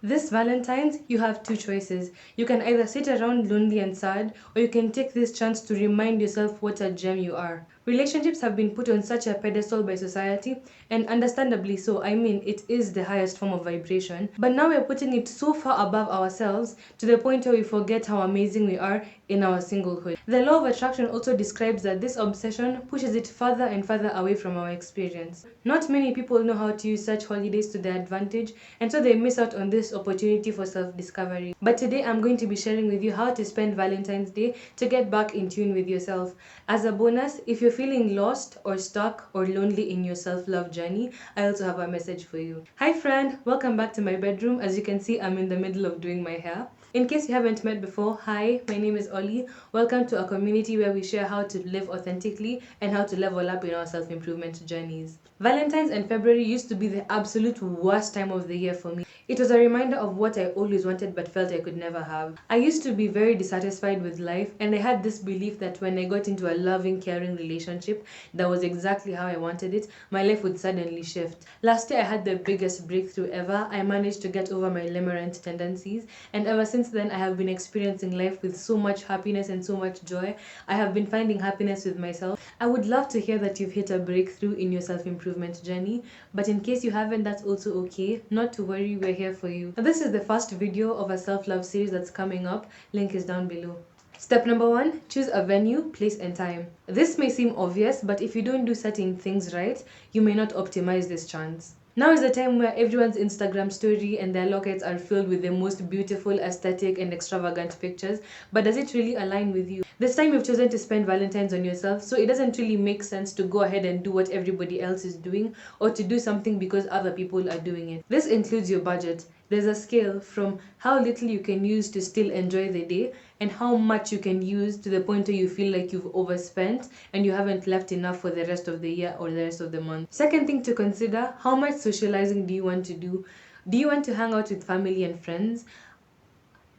This Valentine's, you have two choices. You can either sit around lonely and sad, or you can take this chance to remind yourself what a gem you are. Relationships have been put on such a pedestal by society, and understandably so. I mean, it is the highest form of vibration. But now we're putting it so far above ourselves to the point where we forget how amazing we are in our singlehood. The law of attraction also describes that this obsession pushes it further and further away from our experience. Not many people know how to use such holidays to their advantage, and so they miss out on this opportunity for self-discovery. But today I'm going to be sharing with you how to spend Valentine's Day to get back in tune with yourself. As a bonus, if you're feeling lost or stuck or lonely in your self-love journey, I also have a message for you. Hi friend, welcome back to my bedroom. As you can see, I'm in the middle of doing my hair. In case you haven't met before, hi, my name is Ollie. Welcome to a community where we share how to live authentically and how to level up in our self-improvement journeys. Valentine's and February used to be the absolute worst time of the year for me. It was a reminder of what I always wanted but felt I could never have. I used to be very dissatisfied with life, and I had this belief that when I got into a loving, caring relationship that was exactly how I wanted it, my life would suddenly shift. Last year I had the biggest breakthrough ever. I managed to get over my limerent tendencies, and ever since then I have been experiencing life with so much happiness and so much joy. I have been finding happiness with myself. I would love to hear that you've hit a breakthrough in your self-improvement journey, but in case you haven't, that's also okay. Not to worry, we're here for you. This is the first video of a self-love series that's coming up. Link is down below. Step number 1, choose a venue, place and time. This may seem obvious, but if you don't do certain things right, you may not optimize this chance. Now is the time where everyone's Instagram story and their lockets are filled with the most beautiful, aesthetic, and extravagant pictures, but does it really align with you? This time you've chosen to spend Valentine's on yourself, so it doesn't really make sense to go ahead and do what everybody else is doing or to do something because other people are doing it. This includes your budget. There's a scale from how little you can use to still enjoy the day and how much you can use to the point where you feel like you've overspent and you haven't left enough for the rest of the year or the rest of the month. Second thing to consider, how much socializing do you want to do? Do you want to hang out with family and friends?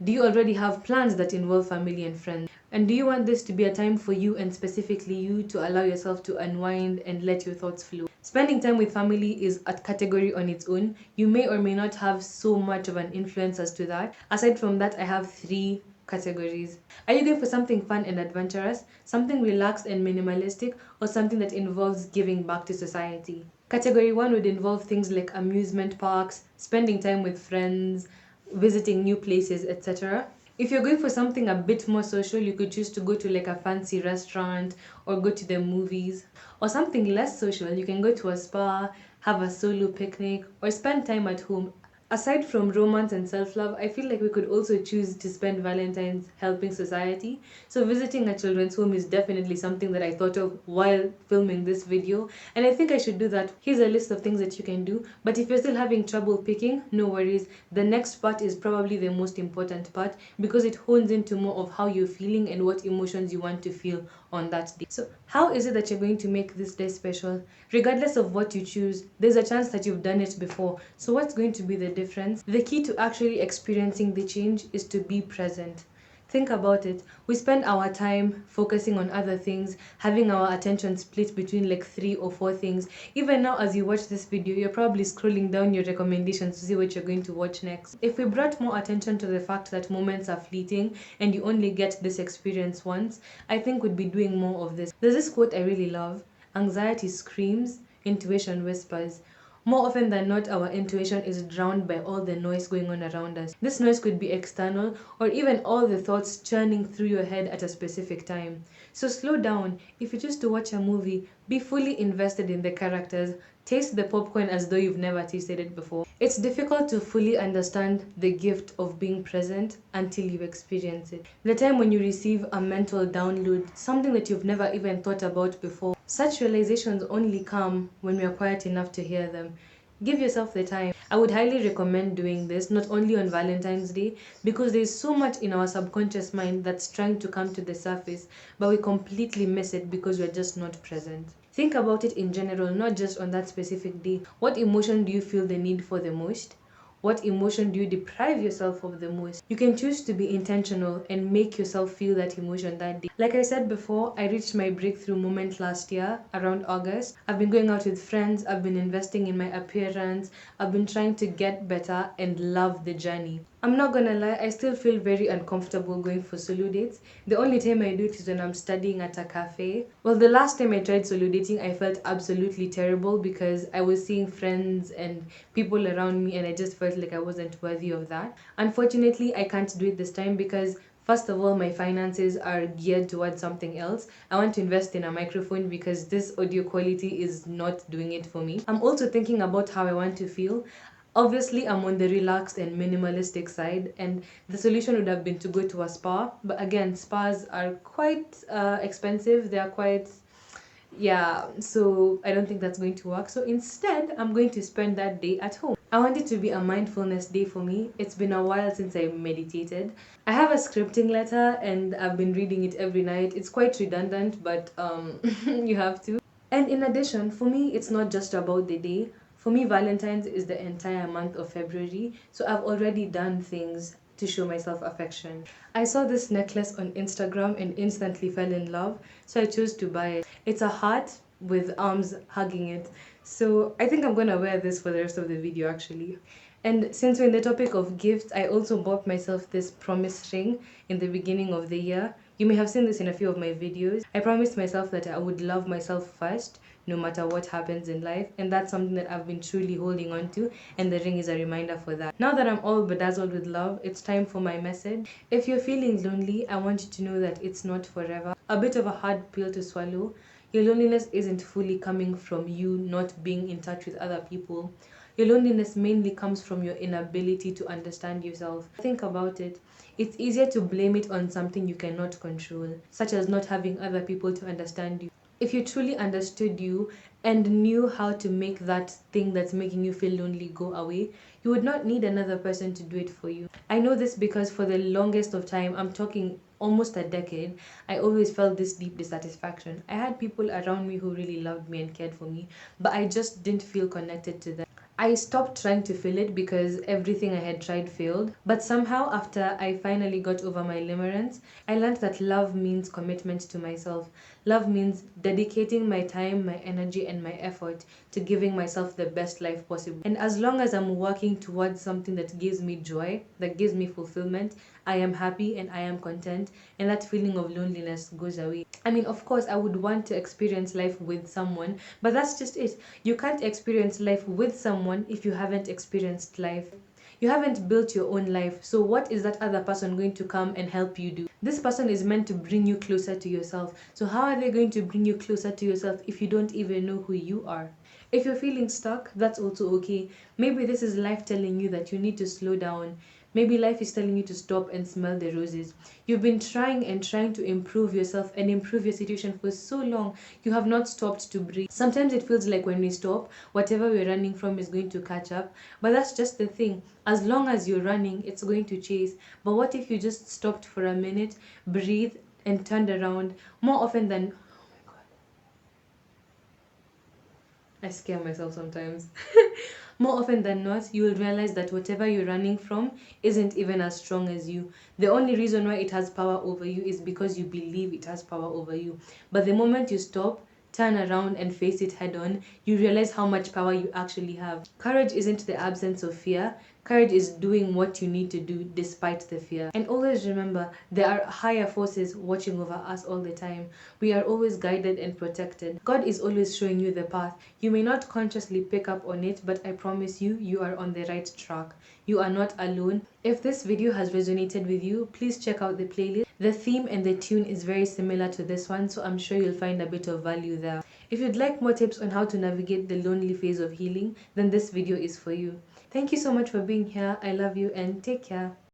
Do you already have plans that involve family and friends? And do you want this to be a time for you and specifically you to allow yourself to unwind and let your thoughts flow? Spending time with family is a category on its own. You may or may not have so much of an influence as to that. Aside from that, I have three categories. Are you going for something fun and adventurous, something relaxed and minimalistic, or something that involves giving back to society? Category 1 would involve things like amusement parks, spending time with friends, visiting new places, etc. If you're going for something a bit more social, you could choose to go to like a fancy restaurant or go to the movies. Or something less social, you can go to a spa, have a solo picnic, or spend time at home. Aside from romance and self-love, I feel like we could also choose to spend Valentine's helping society. So visiting a children's home is definitely something that I thought of while filming this video, and I think I should do that. Here's a list of things that you can do, but if you're still having trouble picking, no worries. The next part is probably the most important part because it hones into more of how you're feeling and what emotions you want to feel on that day. So how is it that you're going to make this day special? Regardless of what you choose, there's a chance that you've done it before. So what's going to be the difference? The key to actually experiencing the change is to be present. Think about it. We spend our time focusing on other things, having our attention split between like 3 or 4 things. Even now, as you watch this video, you're probably scrolling down your recommendations to see what you're going to watch next. If we brought more attention to the fact that moments are fleeting and you only get this experience once, I think we'd be doing more of this. There's this quote I really love: anxiety screams, intuition whispers. More often than not, our intuition is drowned by all the noise going on around us. This noise could be external or even all the thoughts churning through your head at a specific time. So slow down. If you choose to watch a movie, be fully invested in the characters. Taste the popcorn as though you've never tasted it before. It's difficult to fully understand the gift of being present until you experience it. The time when you receive a mental download, something that you've never even thought about before. Such realizations only come when we are quiet enough to hear them. Give yourself the time. I would highly recommend doing this, not only on Valentine's Day, because there's so much in our subconscious mind that's trying to come to the surface, but we completely miss it because we're just not present. Think about it in general, not just on that specific day. What emotion do you feel the need for the most? What emotion do you deprive yourself of the most? You can choose to be intentional and make yourself feel that emotion that day. Like I said before, I reached my breakthrough moment last year around August. I've been going out with friends, I've been investing in my appearance, I've been trying to get better and love the journey. I'm not gonna lie, I still feel very uncomfortable going for solo dates. The only time I do it is when I'm studying at a cafe. Well, the last time I tried solo dating, I felt absolutely terrible because I was seeing friends and people around me and I just felt like I wasn't worthy of that. Unfortunately, I can't do it this time because first of all, my finances are geared towards something else. I want to invest in a microphone because this audio quality is not doing it for me. I'm also thinking about how I want to feel. Obviously, I'm on the relaxed and minimalistic side, and the solution would have been to go to a spa. But again, spas are quite expensive. They are quite, yeah, so I don't think that's going to work. So instead, I'm going to spend that day at home. I want it to be a mindfulness day for me. It's been a while since I meditated. I have a scripting letter and I've been reading it every night. It's quite redundant, but you have to. And in addition, for me, it's not just about the day. For me, Valentine's is the entire month of February. So I've already done things to show myself affection. I saw this necklace on Instagram and instantly fell in love. So I chose to buy it. It's a heart with arms hugging it. So I think I'm gonna wear this for the rest of the video actually. And since we're in the topic of gifts, I also bought myself this promise ring in the beginning of the year. You may have seen this in a few of my videos. I promised myself that I would love myself first, no matter what happens in life, and that's something that I've been truly holding on to, and the ring is a reminder for that. Now that I'm all bedazzled with love, it's time for my message. If you're feeling lonely, I want you to know that it's not forever. A bit of a hard pill to swallow. Your loneliness isn't fully coming from you not being in touch with other people. Your loneliness mainly comes from your inability to understand yourself. Think about it. It's easier to blame it on something you cannot control, such as not having other people to understand you. If you truly understood you and knew how to make that thing that's making you feel lonely go away, you would not need another person to do it for you. I know this because for the longest of time, I'm talking almost a decade, I always felt this deep dissatisfaction. I had people around me who really loved me and cared for me, but I just didn't feel connected to them. I stopped trying to fill it because everything I had tried failed. But somehow, after I finally got over my limerence, I learned that love means commitment to myself. Love means dedicating my time, my energy, and my effort to giving myself the best life possible. And as long as I'm working towards something that gives me joy, that gives me fulfillment, I am happy and I am content, and that feeling of loneliness goes away. I mean, of course, I would want to experience life with someone, but that's just it. You can't experience life with someone if you haven't experienced life. You haven't built your own life, so what is that other person going to come and help you do? This person is meant to bring you closer to yourself. So, how are they going to bring you closer to yourself if you don't even know who you are? If you're feeling stuck, that's also okay. Maybe this is life telling you that you need to slow down. Maybe life is telling you to stop and smell the roses. You've been trying and trying to improve yourself and improve your situation for so long, you have not stopped to breathe. Sometimes it feels like when we stop, whatever we're running from is going to catch up. But that's just the thing. As long as you're running, it's going to chase. But what if you just stopped for a minute, breathe, and turned around? More often than I scare myself sometimes. More often than not, you will realize that whatever you're running from isn't even as strong as you. The only reason why it has power over you is because you believe it has power over you. But the moment you stop, turn around and face it head on, you realize how much power you actually have. Courage isn't the absence of fear. Courage is doing what you need to do despite the fear. And always remember, there are higher forces watching over us all the time. We are always guided and protected. God is always showing you the path. You may not consciously pick up on it, but I promise you, you are on the right track. You are not alone. If this video has resonated with you, please check out the playlist. The theme and the tune is very similar to this one, so I'm sure you'll find a bit of value there. If you'd like more tips on how to navigate the lonely phase of healing, then this video is for you. Thank you so much for being here. I love you and take care.